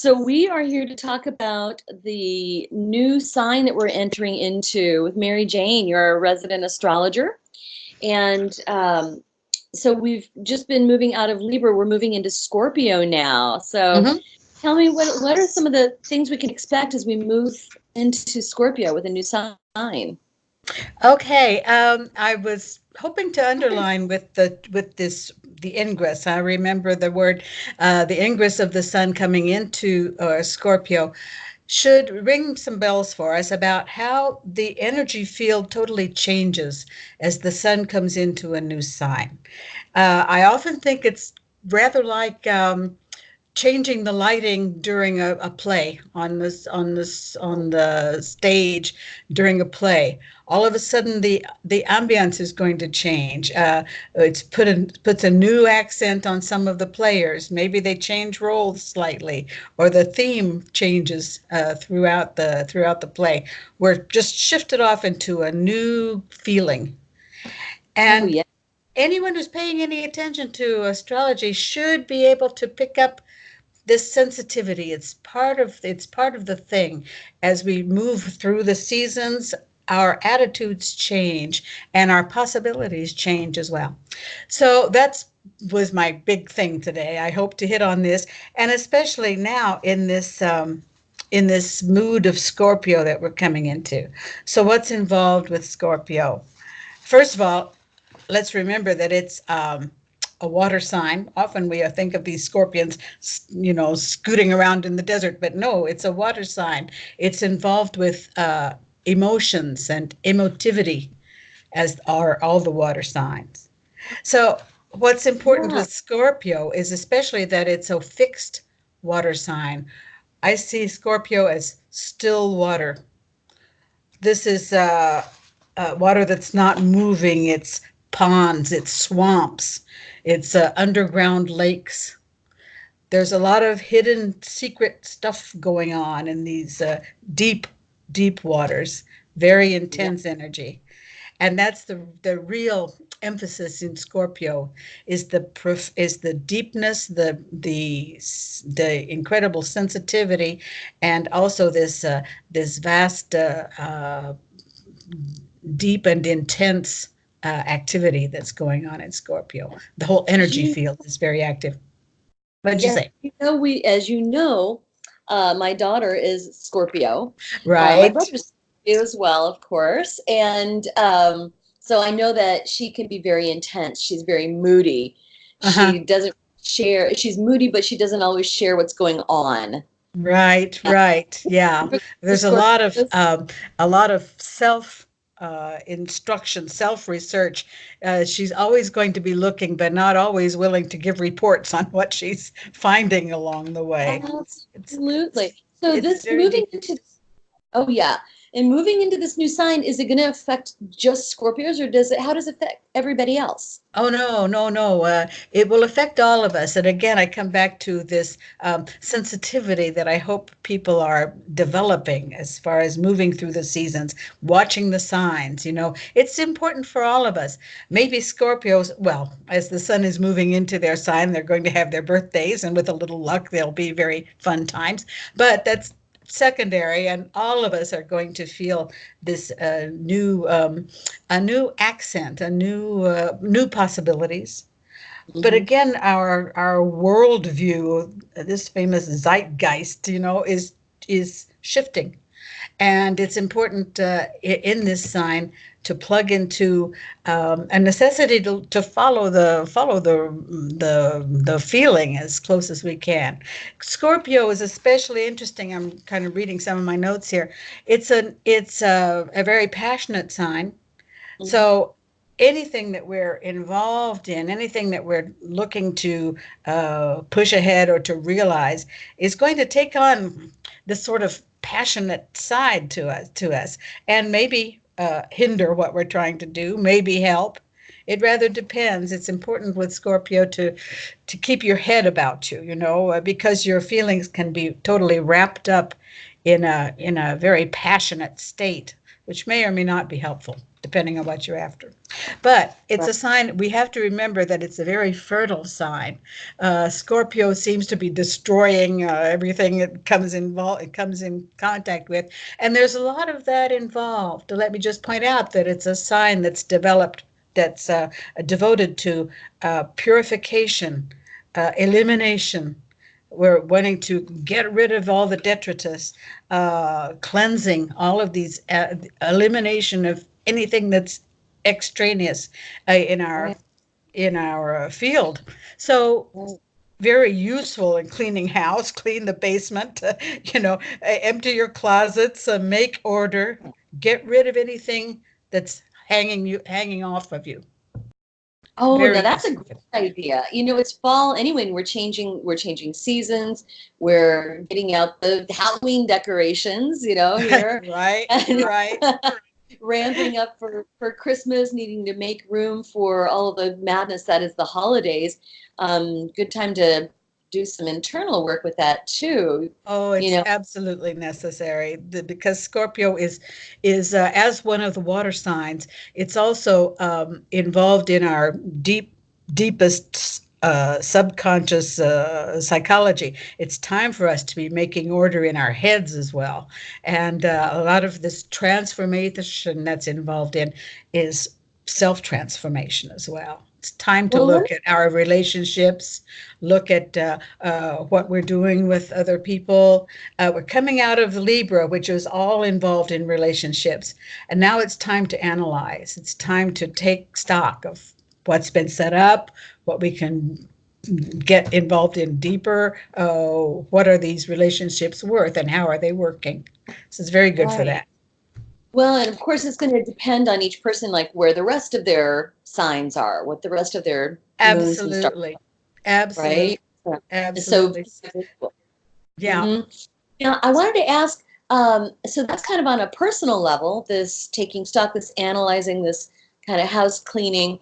So we are here to talk about the new sign that we're entering into with Mary Jane. You're a resident astrologer. And so we've just been moving out of Libra. We're moving into Scorpio now. So Mhm. tell me, what are some of the things we can expect as we move into Scorpio with a new sign? Okay, I was hoping to underline the ingress. I remember the word, the ingress of the sun coming into Scorpio should ring some bells for us about how the energy field totally changes as the sun comes into a new sign. I often think it's rather like changing the lighting during a play on the stage during a play. All of a sudden the ambience is going to change. Puts a new accent on some of the players. Maybe they change roles slightly, or the theme changes throughout the play. We're just shifted off into a new feeling. Oh, And yeah. anyone who's paying any attention to astrology should be able to pick up this sensitivity. It's part of the thing. As we move through the seasons, our attitudes change and our possibilities change as well. So that's was my big thing today. I hope to hit on this, and especially now in this mood of Scorpio that we're coming into. So what's involved with Scorpio? First of all, let's remember that it's a water sign. Often we think of these scorpions, scooting around in the desert, but no, it's a water sign. It's involved with emotions and emotivity, as are all the water signs. So, what's important Yeah. with Scorpio is especially that it's a fixed water sign. I see Scorpio as still water. This is water that's not moving. It's ponds, it's swamps, it's underground lakes. There's a lot of hidden secret stuff going on in these deep, deep waters, very Yeah. intense energy. And that's the real emphasis in Scorpio is the deepness, the incredible sensitivity, and also this vast deep and intense activity that's going on in Scorpio. The whole energy You, field is very active. What did you yeah, say? as you know, my daughter is Scorpio. My Right. brother's Scorpio as well, of course. And so I know that she can be very intense. She's very moody. Uh-huh. She doesn't share, she's moody, but she doesn't always share what's going on. Right, Uh, right. Yeah. the There's Scorpios, a lot of self instruction, self research. She's always going to be looking, but not always willing to give reports on what she's finding along the way. It's absolutely. So it's this very moving deep. into Oh yeah. And moving into this new sign, is it going to affect just Scorpios or how does it affect everybody else? Oh no, no, no. It will affect all of us. And again, I come back to this sensitivity that I hope people are developing as far as moving through the seasons, watching the signs. It's important for all of us. Maybe Scorpios, well, as the sun is moving into their sign, they're going to have their birthdays, and with a little luck, they'll be very fun times. But that's secondary, and all of us are going to feel this new accent, a new possibilities. But Hmm. again, our worldview, this famous zeitgeist, is shifting, and it's important in this sign to plug into a necessity to follow the feeling as close as we can. Scorpio is especially interesting. I'm kind of reading some of my notes here. It's a very passionate sign, Hmm. so anything that we're involved in, anything that we're looking to push ahead or to realize, is going to take on this sort of passionate side to us, and maybe hinder what we're trying to do, maybe help. It rather depends. It's important with Scorpio to keep your head about you, because your feelings can be totally wrapped up in a very passionate state, which may or may not be helpful. depending on what you're after. But it's Right. a sign, we have to remember that it's a very fertile sign. Scorpio seems to be destroying everything it comes in contact with. And there's a lot of that involved. Let me just point out that it's a sign that's developed, that's devoted to purification, elimination. We're wanting to get rid of all the detritus, cleansing all of these, elimination of anything that's extraneous in our Right. field. So Right. very useful in cleaning house, clean the basement, empty your closets, make order, get rid of anything that's hanging off of you. Oh, Very now that's a useful. great idea. It's fall anyway, and we're changing seasons. We're getting out the Halloween decorations, here, Right, and right. ramping up for Christmas, needing to make room for all of the madness that is the holidays. Good time to do some internal work with that too. Oh, You it's know, absolutely necessary because Scorpio is as one of the water signs. It's also involved in our deepest subconscious psychology. It's time for us to be making order in our heads as well, and a lot of this transformation that's involved in is self-transformation as well. It's time to well, let me, look at our relationships, look at what we're doing with other people. We're coming out of Libra, which is all involved in relationships. And now it's time to analyze. It's time to take stock of what's been set up, what we can get involved in deeper. What are these relationships worth and how are they working? So it's very good for right. that. Well, and of course, it's going to depend on each person, like where the rest of their signs are, what the rest of their moons and stars, Absolutely. Absolutely. right? Yeah. So, Absolutely. Yeah. hmm now I wanted to ask, so that's kind of on a personal level, this taking stock, this analyzing, this kind of house cleaning.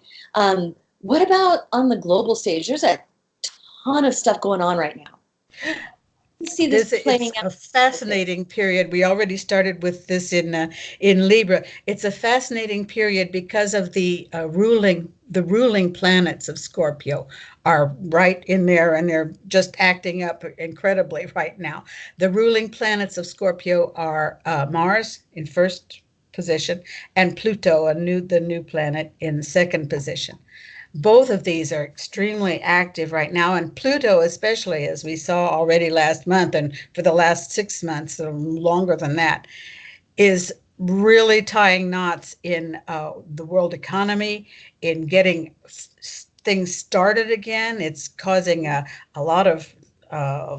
What about on the global stage? There's a ton of stuff going on right now. You see this It's playing out. a fascinating period. We already started with this in Libra. It's a fascinating period because of the ruling planets of Scorpio are right in there, and they're just acting up incredibly right now. The ruling planets of Scorpio are Mars in first position and Pluto, the new planet, in second position. Both of these are extremely active right now, and Pluto, especially, as we saw already last month and for the last 6 months, longer than that, is really tying knots in the world economy, in getting things started again. It's causing a lot of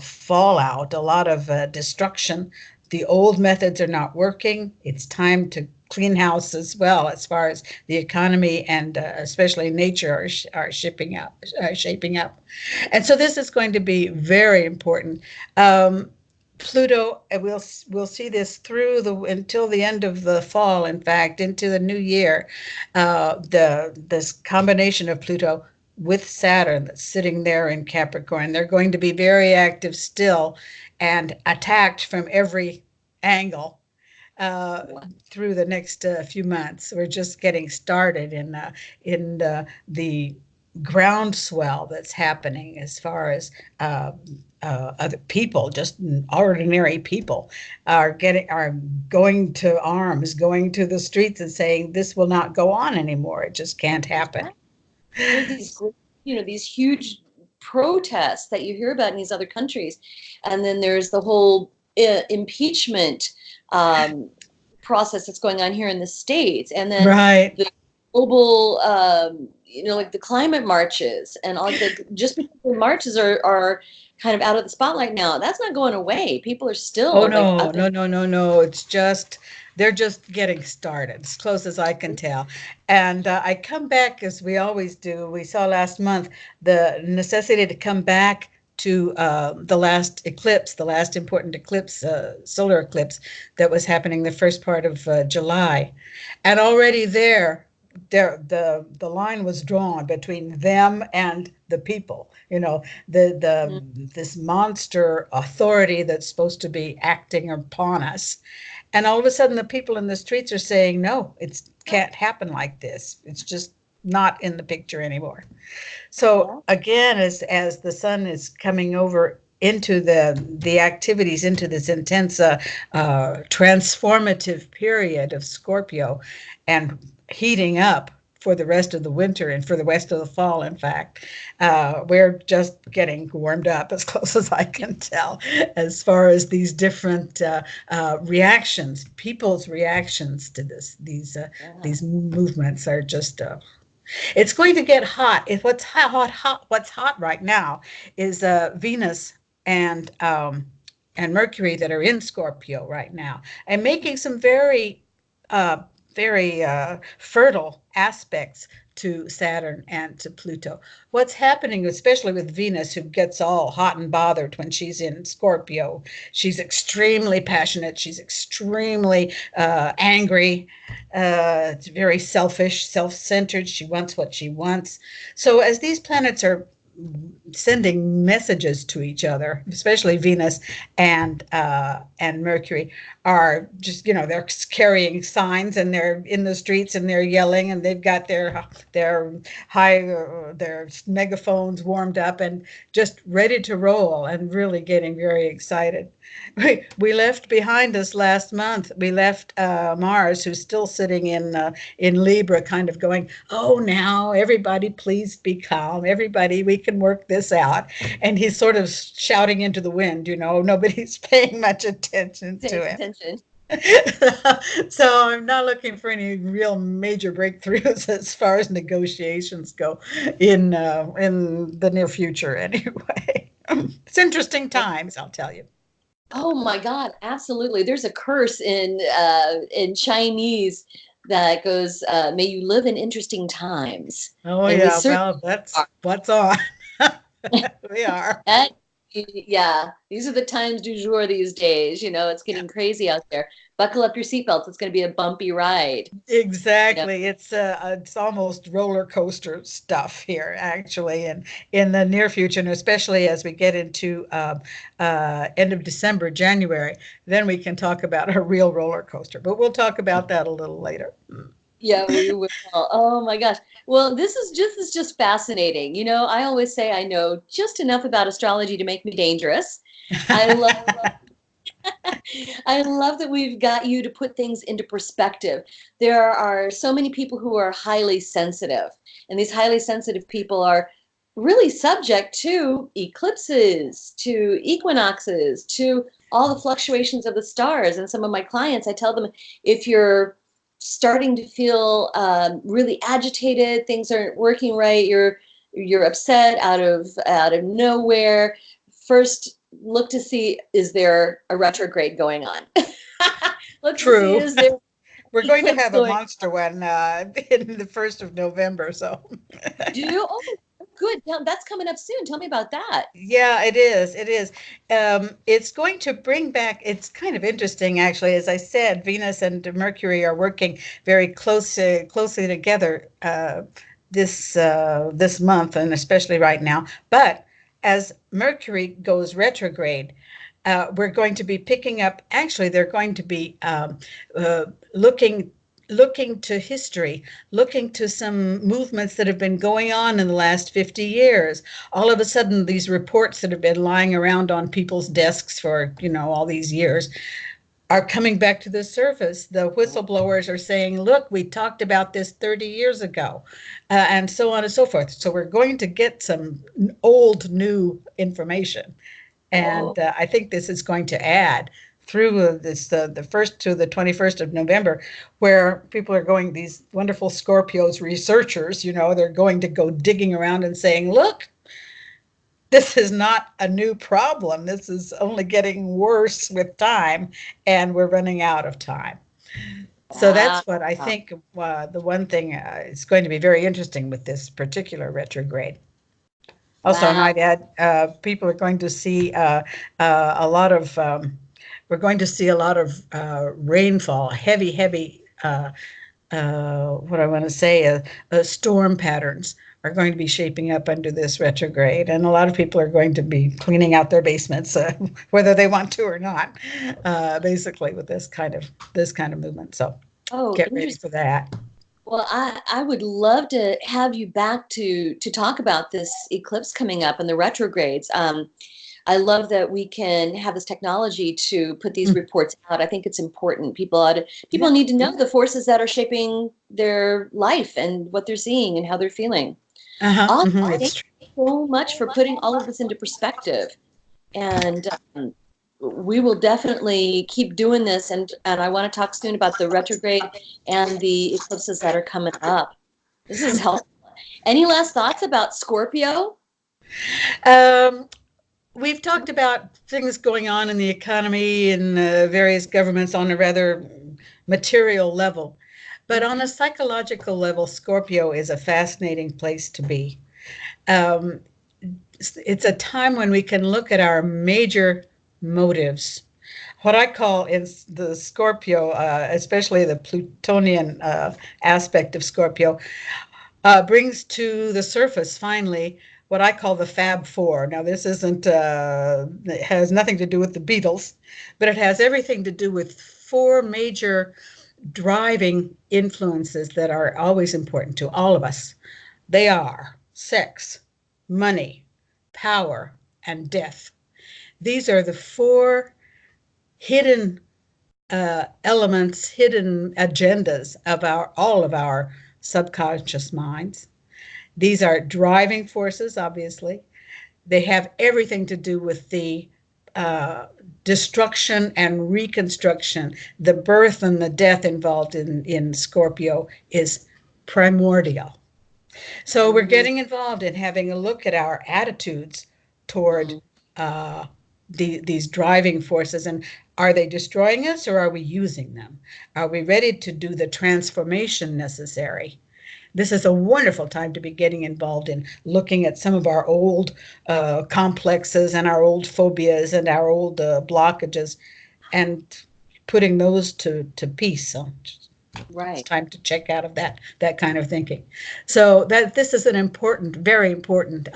fallout, a lot of destruction. The old methods are not working. It's time to clean house as well, as far as the economy and especially nature are shaping up. And so this is going to be very important. Pluto, we'll see this through the until the end of the fall. In fact, into the new year, this combination of Pluto with Saturn that's sitting there in Capricorn, they're going to be very active still, and attacked from every angle uh, through the next few months. We're just getting started in the groundswell that's happening as far as other people, just ordinary people, are going to arms, going to the streets and saying this will not go on anymore. It just can't happen. There's these huge protests that you hear about in these other countries, and then there's the whole impeachment um, process that's going on here in the States, and then Right. the global, like the climate marches and all the just because the marches are kind of out of the spotlight now, that's not going away. People are Oh, still like no, out there. no, no, no, no. It's just, they're just getting started, as close as I can tell. And I come back, as we always do. We saw last month the necessity to come back to the last eclipse, the last important eclipse, solar eclipse that was happening the first part of July. And already there, the line was drawn between them and the people. This monster authority that's supposed to be acting upon us, and all of a sudden the people in the streets are saying, no, it can't happen like this. It's just not in the picture anymore. So again, as the sun is coming over into the activities, into this intense transformative period of Scorpio, and heating up for the rest of the winter and for the rest of the fall, in fact, we're just getting warmed up as close as I can tell, as far as these different reactions, people's reactions to these movements are just it's going to get hot. What's hot right now is Venus and Mercury that are in Scorpio right now, and making some very fertile aspects to Saturn and to Pluto. What's happening, especially with Venus, who gets all hot and bothered when she's in Scorpio? She's extremely passionate. She's extremely angry. It's very selfish, self-centered. She wants what she wants. So as these planets are sending messages to each other, especially Venus and Mercury, are just, they're carrying signs, and they're in the streets, and they're yelling, and they've got their megaphones warmed up and just ready to roll, and really getting very excited. We left behind us last month. We left Mars, who's still sitting in Libra, kind of going, oh, now everybody, please be calm. Everybody, we can work this out. And he's sort of shouting into the wind. Nobody's paying much attention to him. So I'm not looking for any real major breakthroughs as far as negotiations go in the near future, anyway. It's interesting times, I'll tell you. Oh my God, absolutely. There's a curse in Chinese that goes, may you live in interesting times. Oh, and yeah, well, that's what's on. We are. Yeah, these are the times du jour these days. It's getting crazy out there. Buckle up your seatbelts. It's going to be a bumpy ride. Exactly. It's almost roller coaster stuff here, actually, and in the near future, and especially as we get into end of December, January, then we can talk about a real roller coaster. But we'll talk about that a little later. Yeah, we will. Oh my gosh. Well, this is just fascinating. I always say I know just enough about astrology to make me dangerous. I love that we've got you to put things into perspective. There are so many people who are highly sensitive, and these highly sensitive people are really subject to eclipses, to equinoxes, to all the fluctuations of the stars. And some of my clients, I tell them, if you're starting to feel really agitated, things aren't working right, you're upset out of nowhere, first look to see, is there a retrograde going on? Look True. to see, is there we're going to have a monster one in the 1st of November. So do you? Oh, good. That's coming up soon. Tell me about that. Yeah, it is. It is. It's going to bring back, it's kind of interesting, actually. As I said, Venus and Mercury are working very closely together this month, and especially right now. But as Mercury goes retrograde, we're going to be picking up, actually, they're going to be looking to history, looking to some movements that have been going on in the last 50 years. All of a sudden, these reports that have been lying around on people's desks for, all these years are coming back to the surface. The whistleblowers are saying, look, we talked about this 30 years ago, and so on and so forth. So we're going to get some old, new information. And I think this is going to add through the 1st to the 21st of November, where people are going, these wonderful Scorpios researchers, they're going to go digging around and saying, look, this is not a new problem. This is only getting worse with time, and we're running out of time. So that's what I think the one thing is going to be very interesting with this particular retrograde. Also, I might add, people are going to see a lot of, we're going to see a lot of rainfall, heavy what I want to say, storm patterns are going to be shaping up under this retrograde, and a lot of people are going to be cleaning out their basements, whether they want to or not. Basically, with this kind of movement, so Oh, get ready interesting. for that. Well, I would love to have you back to talk about this eclipse coming up and the retrogrades. I love that we can have this technology to put these Mm. reports out. I think it's important. People Yeah. need to know the forces that are shaping their life and what they're seeing and how they're feeling. Uh-huh. Awesome. Thank It's true. you so much for putting all of this into perspective. And we will definitely keep doing this. And I want to talk soon about the retrograde and the eclipses that are coming up. This is helpful. Any last thoughts about Scorpio? Um, we've talked about things going on in the economy and various governments on a rather material level. But on a psychological level, Scorpio is a fascinating place to be. Um, it's a time when we can look at our major motives. What I call is the Scorpio, especially the Plutonian aspect of Scorpio, brings to the surface finally what I call the Fab Four. Now, this isn't, it has nothing to do with the Beatles, but it has everything to do with four major driving influences that are always important to all of us. They are sex, money, power, and death. These are the four hidden elements, hidden agendas of all of our subconscious minds. These are driving forces, obviously. They have everything to do with the uh, destruction and reconstruction. The birth and the death involved in Scorpio is primordial. So we're Mhm. getting involved in having a look at our attitudes toward uh, these driving forces, and are they destroying us or are we using them? Are we ready to do the transformation necessary? This is a wonderful time to be getting involved in looking at some of our old complexes and our old phobias and our old blockages and putting those to peace. So it's Right. time to check out of that kind of thinking. So that this is an important, very important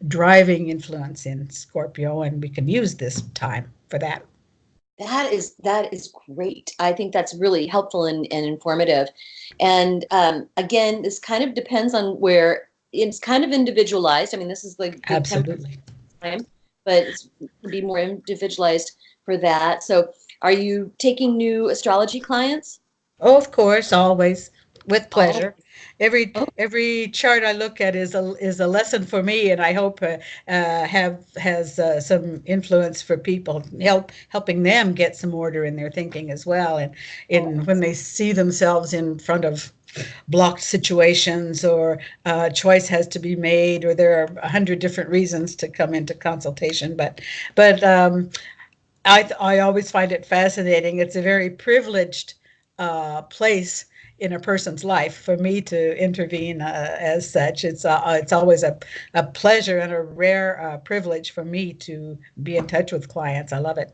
driving influence in Scorpio, and we can use this time for that. That is great. I think that's really helpful and informative. And again, this kind of depends on where it's kind of individualized. I mean, this is like the temporary Absolutely. time, but it's can be more individualized for that. So, are you taking new astrology clients? Oh, of course, always with Oh, pleasure. Every oh, every chart I look at is a lesson for me, and I hope have has some influence for people, helping them get some order in their thinking as well, and oh, in when they see themselves in front of blocked situations or choice has to be made, or there are 100 different reasons to come into consultation. But I always find it fascinating. It's a very privileged place in a person's life for me to intervene as such. It's always a pleasure and a rare privilege for me to be in touch with clients. I love it.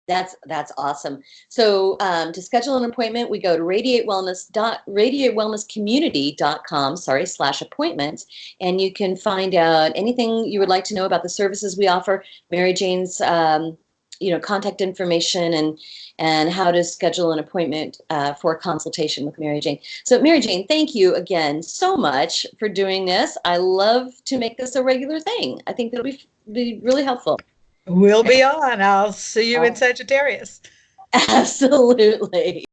that's awesome. So to schedule an appointment, we go to radiatewellnesscommunity.com, /appointments, and you can find out anything you would like to know about the services we offer, Mary Jane's contact information, and how to schedule an appointment for a consultation with Mary Jane. So Mary Jane, thank you again so much for doing this. I love to make this a regular thing. I think that'll be really helpful. We'll be on. I'll see you in Sagittarius. Absolutely.